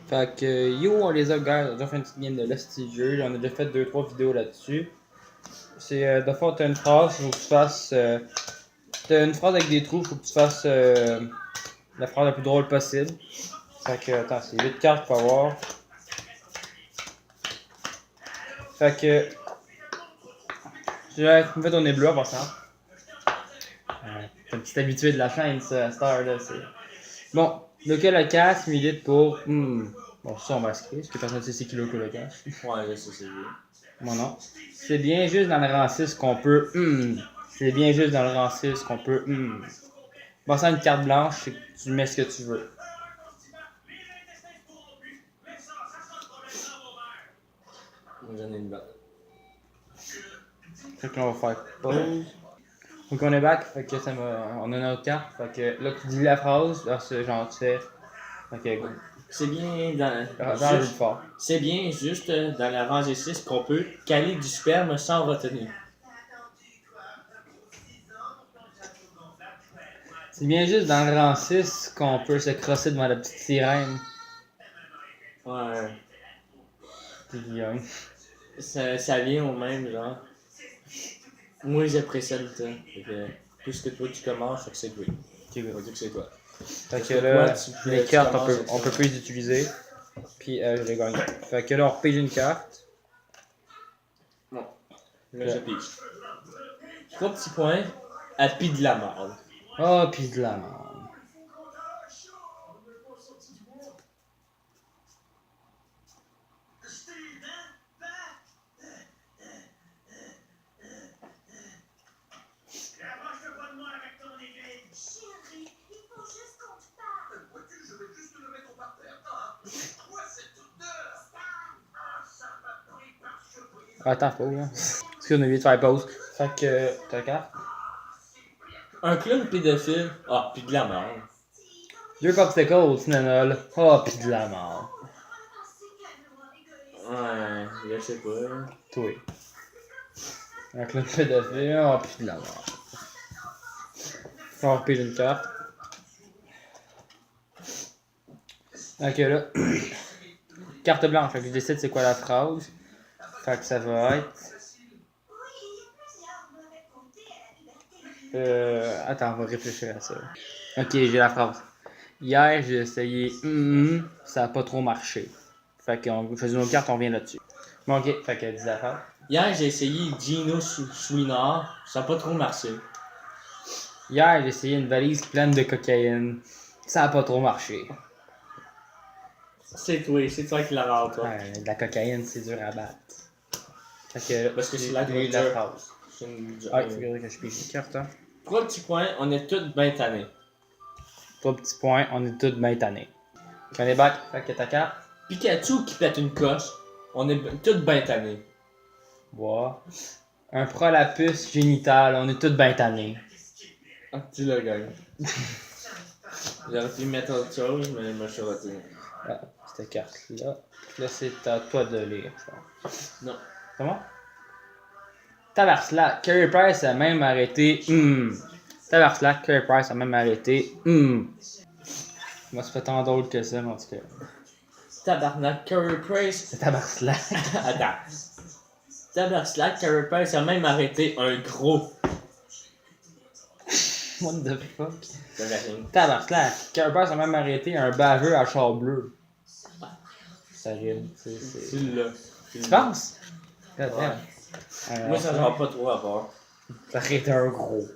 Fait que yo, on les a, gars, on a déjà fait une petite game de Lusty jeu, on a déjà fait 2-3 vidéos là-dessus. C'est de fois, t'as une phrase, faut que tu fasses. T'as une phrase avec des trous, faut que tu fasses la phrase la plus drôle possible. Fait que, attends, c'est 8 cartes pour avoir. Fait que. J'ai fait ton bleu en passant. T'es un petit habitué de la chaîne, ça, à cette heure-là. Bon, le milite pour. Bon, ça, on va inscrire, parce que personne ne sait c'est qui le casse. Ouais, ça c'est bien. Bon, non. C'est bien juste dans le rang 6 qu'on peut. C'est bien juste dans le rang 6 qu'on peut. Bon, ça, une carte blanche, c'est que tu mets ce que tu veux. Moi j'en ai une balle. Fait que là, on va faire pause. Donc, on est back, fait que ça m'a. On a notre carte, fait que là, tu dis la phrase, là, c'est genre, tu fais. Ok, go. C'est bien Dans le fort. C'est bien juste dans la rangée 6 qu'on peut caler du sperme sans retenue. C'est bien juste dans le rang 6 qu'on peut se crosser devant la petite sirène. Ouais. C'est bien. Ça vient au même genre. Moi j'apprécie le temps. Fait que puisque toi tu commences, fait que c'est toi. Ok, On va dire que c'est toi. Fait que là, les cartes, on peut plus les utiliser. Puis je les gagne. Fait que là, on repige une carte. Bon. Là je pige. 3 petits points à pis de la merde. Oh, pis de la merde. Attends, pause. Hein. Parce qu'on a oublié de faire pause. Fait que, ta carte. Un clown pédophile. Ah, pis de la merde. 2 popsicles, Snanol. Oh, pis de la merde. Ouais, je sais pas. Toi. Un clown pédophile, oh, pis de la merde. On repige une carte. Ok, là. Carte blanche, fait que je décide c'est quoi la phrase. Fait que ça va être. Attends, on va réfléchir à ça. Ok, j'ai la phrase. Hier, j'ai essayé ça a pas trop marché. Fait qu'on faisait nos cartes, on revient là-dessus. Bon, ok, fait que 10 affaires. Hier, j'ai essayé Gino Chouinard, ça n'a pas trop marché. Hier, j'ai essayé une valise pleine de cocaïne. Ça a pas trop marché. C'est toi qui l'as rare, toi. Ouais, de la cocaïne, c'est dur à battre. Fait que, Parce que c'est la la dure. phrase. C'est une... Ah, il faudrait que je pige une carte, hein. 3 petits points, on est tous bien tannés. 3 petits points, on est tous bien tannés. On est back, fait que ta carte. Pikachu qui pète une coche, on est tous bien tannés. Bois. Un prolapus génital, on est tous bien tannés. Ah, tu l'as gagné. J'aurais pu mettre autre chose, mais je me suis retenu. Ah, cette carte-là. Là, c'est à toi de lire, je pense. Non. Comment? Tabarslack, Carey Price a même arrêté. Tabarslack, Carey Price a même arrêté. Moi, ça fait tant d'autres que ça, mais en tout cas. Tabarnak, Curry Price. C'est Tabarslack. Attends. Tabarnak, Curry Price a même arrêté un gros. What the fuck? Ça va rien. Tabarslack, Carey Price a même arrêté un baveux à char bleu. Ça rime, c'est. Tu l'as. Tu penses? God Ouais. damn. Moi, ça n'a pas trop à voir. Ça arrête un gros.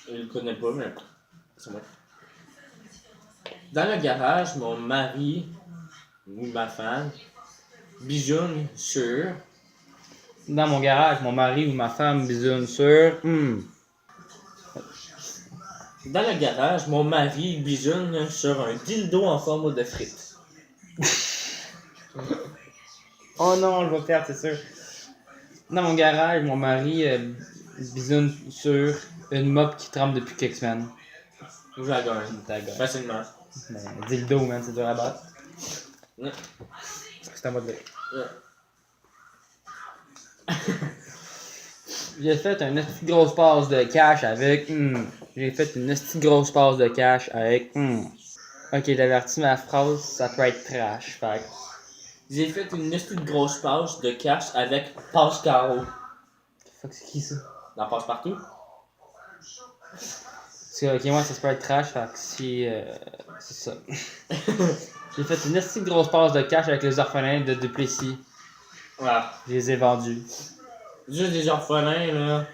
Je le connais pas, mais c'est moi. Dans le garage, mon mari ou ma femme bijoune sur. Dans mon garage, mon mari ou ma femme bisoune sur. Dans le garage, mon mari bijoune sur un dildo en forme de frites. Oh non, je vais perdre, c'est sûr. Dans mon garage, mon mari bisoune sur une mop qui trempe depuis quelques semaines. Où j'ai gagné. T'as gagné. Facilement. Mais dildo, man, c'est dur à battre. Ouais. C'est à moi de dire. Ouais. J'ai fait une petite grosse passe de cash avec. J'ai fait une petite grosse passe de cash avec. Ok, j'avertis, ma phrase, ça peut être trash. Fait que J'ai fait une petite grosse page de cash avec passe carreau. fuck, c'est qui ça? Dans passe partout. Ok, moi, ça se peut être trash, fait que si. C'est ça. J'ai fait une petite grosse passe de cash avec les orphelins de Duplessis. Voilà. Je les ai vendus. Juste des orphelins, là.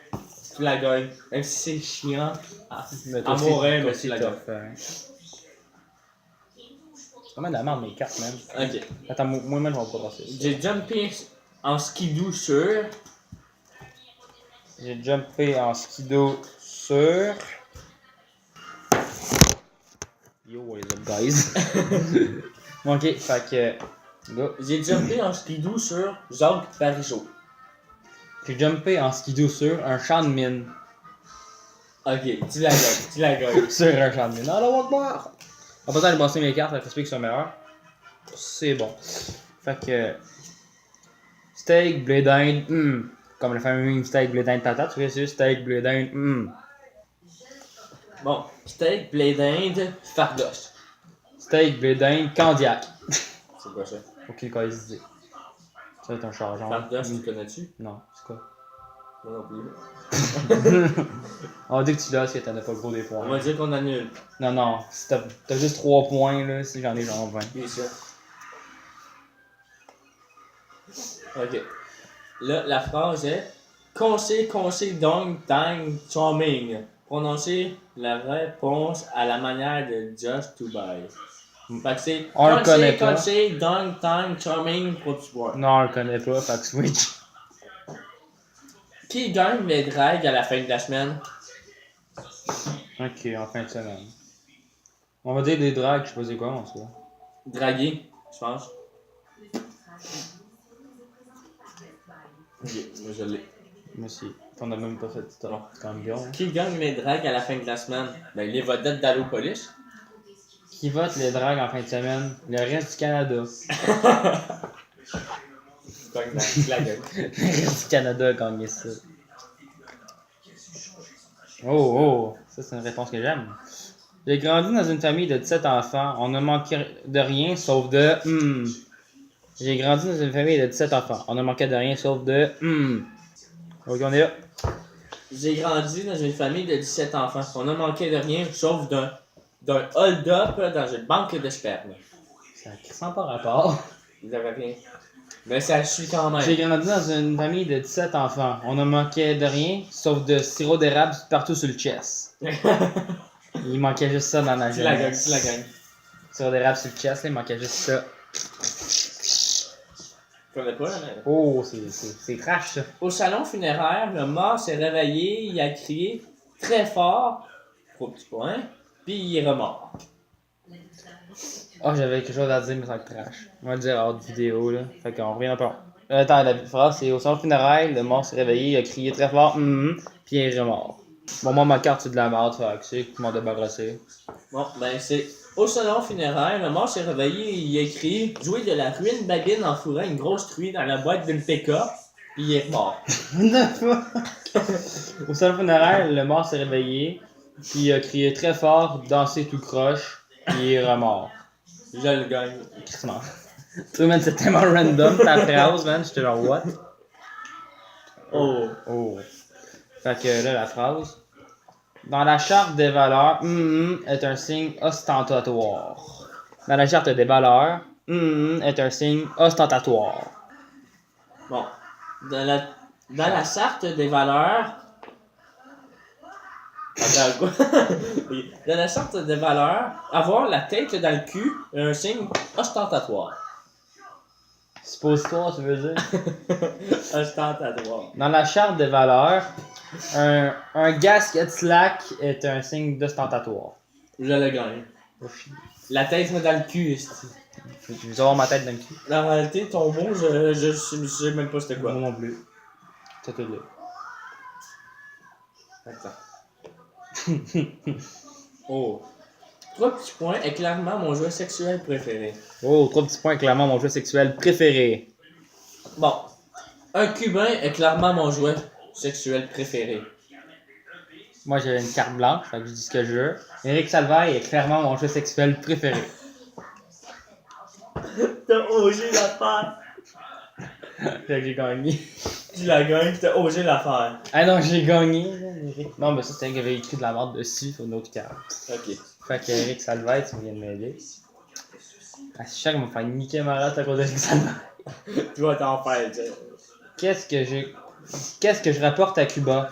Tu la gagnes. Même si c'est chiant. Mais À mourir, mais toi tu la t'as gagnes. fait. C'est vraiment de la merde, mes cartes, même. Ok. Attends, moi-même, je vais pas passer ça. J'ai jumpé en skidoo sur. J'ai jumpé en skido sur. Yo, what is up, guys? Ok, fait que. Go. J'ai jumpé en skidoo sur Jacques Parizeau. J'ai jumpé en skido sur un champ de mine. Ok, tu la gagnes, tu la gagnes. Sur un champ de mine. Non, là, on va te voir! On va pas aller brasser mes cartes, ça fait qu'ils sont meilleurs. C'est bon. Fait que. Steak, blé d'Inde, comme le fameux steak, blé d'Inde, patate, tu vois, c'est steak, blé d'Inde, Bon, steak, blé d'Inde, fardoche. Steak, blé d'Inde, candiac. C'est quoi ça? Aucune idée. Ça va être un chargeant. Fardoche, tu connais-tu? Non, c'est quoi? Moi non plus. On va dire que tu l'as, si t'en as pas gros des On va points. dire qu'on annule. Non, si t'as juste 3 points, là, si j'en ai genre 20. Puis ça. Ok. Là, la phrase est conseil, dong, dang, charming. Prononcer la réponse à la manière de Just to Buy. Fait que c'est On le connaît pas. conseil, dong, dang, charming pour tu boire. Non, on le connaît pas, fait que switch. Qui gagne les drags à la fin de la semaine? Ok, en fin de semaine. On va dire des drags, je sais pas c'est quoi, en tout cas. Draguer, je pense. Ok, moi je l'ai. Moi aussi. On a même pas fait ça. C'est quand même bien. Hein. Qui gagne les drags à la fin de la semaine? Ben, les vedettes d'Allopolis. Qui vote les drags en fin de semaine? Le reste du Canada. C'est la gueule. Le reste du Canada a gagné ça. Oh, ça c'est une réponse que j'aime. J'ai grandi dans une famille de 17 enfants. On ne manquait de rien sauf de J'ai grandi dans une famille de 17 enfants. On ne manquait de rien sauf de Ok, on est là. J'ai grandi dans une famille de 17 enfants. On n'a manqué de rien sauf d'un hold-up dans une banque de sperme. Ça sent pas rapport. Ils avaient rien. Mais ça suit quand même. J'ai grandi dans une famille de 17 enfants. On ne manquait de rien sauf de sirop d'érable partout sur le chest. Il manquait juste ça dans la Tu la gagnes, jeunesse. tu la gagnes. Sirop d'érable sur le chest, là, il manquait juste ça. Tu connais pas, mais... Oh, c'est trash ça. Au salon funéraire, le mort s'est réveillé, il a crié très fort, 3 petits points, puis il est remort. Oh, j'avais quelque chose à dire, mais ça va être trash. On va le dire hors de vidéo, là. Fait qu'on revient pas. Attends, la phrase, c'est au salon funéraire, le mort s'est réveillé, il a crié très fort, puis il est remort. Bon, moi, ma carte, c'est de la merde, fait que c'est qu'ils m'ont débarrassé. Bon, ben c'est au salon funéraire, le mort s'est réveillé, il a écrit jouer de la ruine babine en fourrant une grosse truie dans la boîte d'une pick-up, puis il est mort. Au salon funéraire, le mort s'est réveillé, puis il a crié très fort, dansé tout croche, puis il est remort. Je le gagne. Crissement. Tu vois, man, c'est tellement random ta phrase, man. J'étais genre, what? Oh. Fait que là, la phrase. Dans la charte des valeurs, est un signe ostentatoire. Dans la charte des valeurs, est un signe ostentatoire. Bon, dans la charte des valeurs... Attends, quoi? Oui. Dans la charte des valeurs, avoir la tête dans le cul est un signe ostentatoire. Suppositoire, tu veux dire? Ostentatoire. Dans la charte des valeurs, un gasket slack est un signe d'ostentatoire. Je le gagne. La tête dans le cul, est-ce Je vais avoir ma tête dans le cul. En réalité, ton mot, je sais même pas c'était quoi. Moi non plus. Ça te là. Attends. Oh. 3 petits points est clairement mon jeu sexuel préféré. Oh, 3 petits points, clairement mon jeu sexuel préféré. Bon. Un cubain est clairement mon jouet sexuel préféré. Moi, j'ai une carte blanche, fait que je dis ce que je veux. Eric Salvaille est clairement mon jeu sexuel préféré. T'as osé l'affaire. Fait que j'ai gagné. Tu l'as gagné pis t'as osé l'affaire. Ah non, j'ai gagné, là, Eric. Non, mais ça, c'était un qui avait écrit de la merde dessus sur une autre carte. Ok. Fait que Eric Salvaille, tu viens de m'aider. Ah, c'est cher qu'il m'a fait niquer ma race à cause d'Eric Salvaille. Tu vas t'en faire, tu sais. Qu'est-ce que je rapporte à Cuba?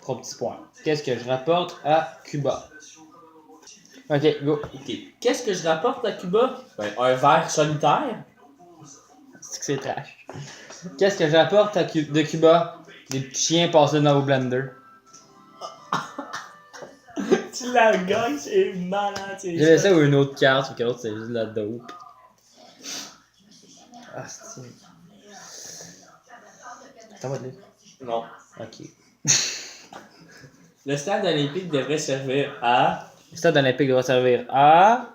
3 petits points. Qu'est-ce que je rapporte à Cuba? Ok, go. Ok. Qu'est-ce que je rapporte à Cuba? Ben, un verre solitaire. C'est que c'est trash. Qu'est-ce que je rapporte de Cuba? Des petits chiens passés dans vos blender. Tu la gagnes, c'est malade, c'est J'avais ça ou une autre carte, ou quelque chose, c'est juste de la dope. Ah, c'est. Ça va aller. Non. Ok. Le stade olympique devrait servir à... Le stade olympique doit servir à.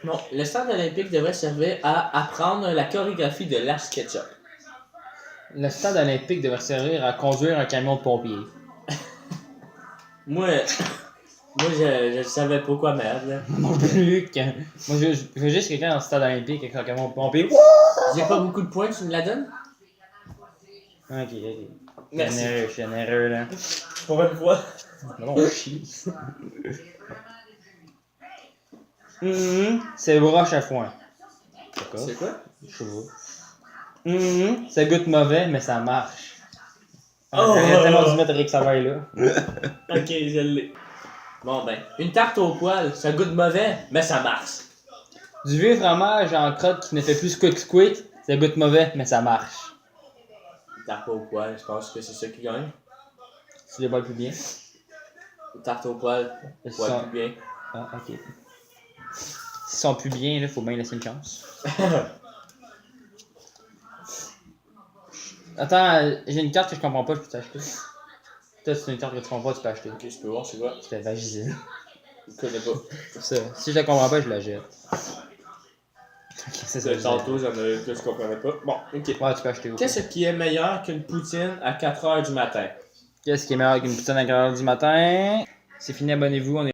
Non, le stade olympique devrait servir à apprendre la chorégraphie de Last Ketchup. Le stade olympique devrait servir à conduire un camion de pompiers. Moi, je savais pas quoi mettre, là. Non plus que. Moi, je veux juste quelqu'un dans le stade olympique avec un camion de pompiers. J'ai pas beaucoup de points, tu me la donnes? Ok, ok. Merci. Je suis généreux, là. Pour une fois. Non, on chie. C'est broche à foin. C'est quoi? Je sais pas. Ça goûte mauvais, mais ça marche. Oh! J'aurais tellement dû mettre Eric Salvaille là. Ok, je l'ai. Bon ben, une tarte au poil, ça goûte mauvais, mais ça marche. Du vieux fromage en crotte qui ne fait plus squick squick, ça goûte mauvais, mais ça marche. Une tarte au poil, je pense que c'est ça qui gagne. Tu les bois le plus bien. Une tarte au poil, Ils ouais, sont- plus bien. Ah, ok. S'ils sont plus bien, là, faut bien laisser une chance. Attends, j'ai une carte que je comprends pas, je peux t'acheter. Toi, c'est une carte que tu comprends pas, tu peux acheter. Ok, je peux voir, c'est quoi? C'est Vagisil. Je connais pas. Ça. Si je la comprends pas, je la jette. Ok, c'est ça. Tantôt, j'en avais que je comprenais pas. Bon, ok. Ouais, tu peux acheter. Qu'est-ce qui est meilleur qu'une poutine à 4h du matin? Qu'est-ce qui est meilleur qu'une poutine à 4h du matin? C'est fini, abonnez-vous, on est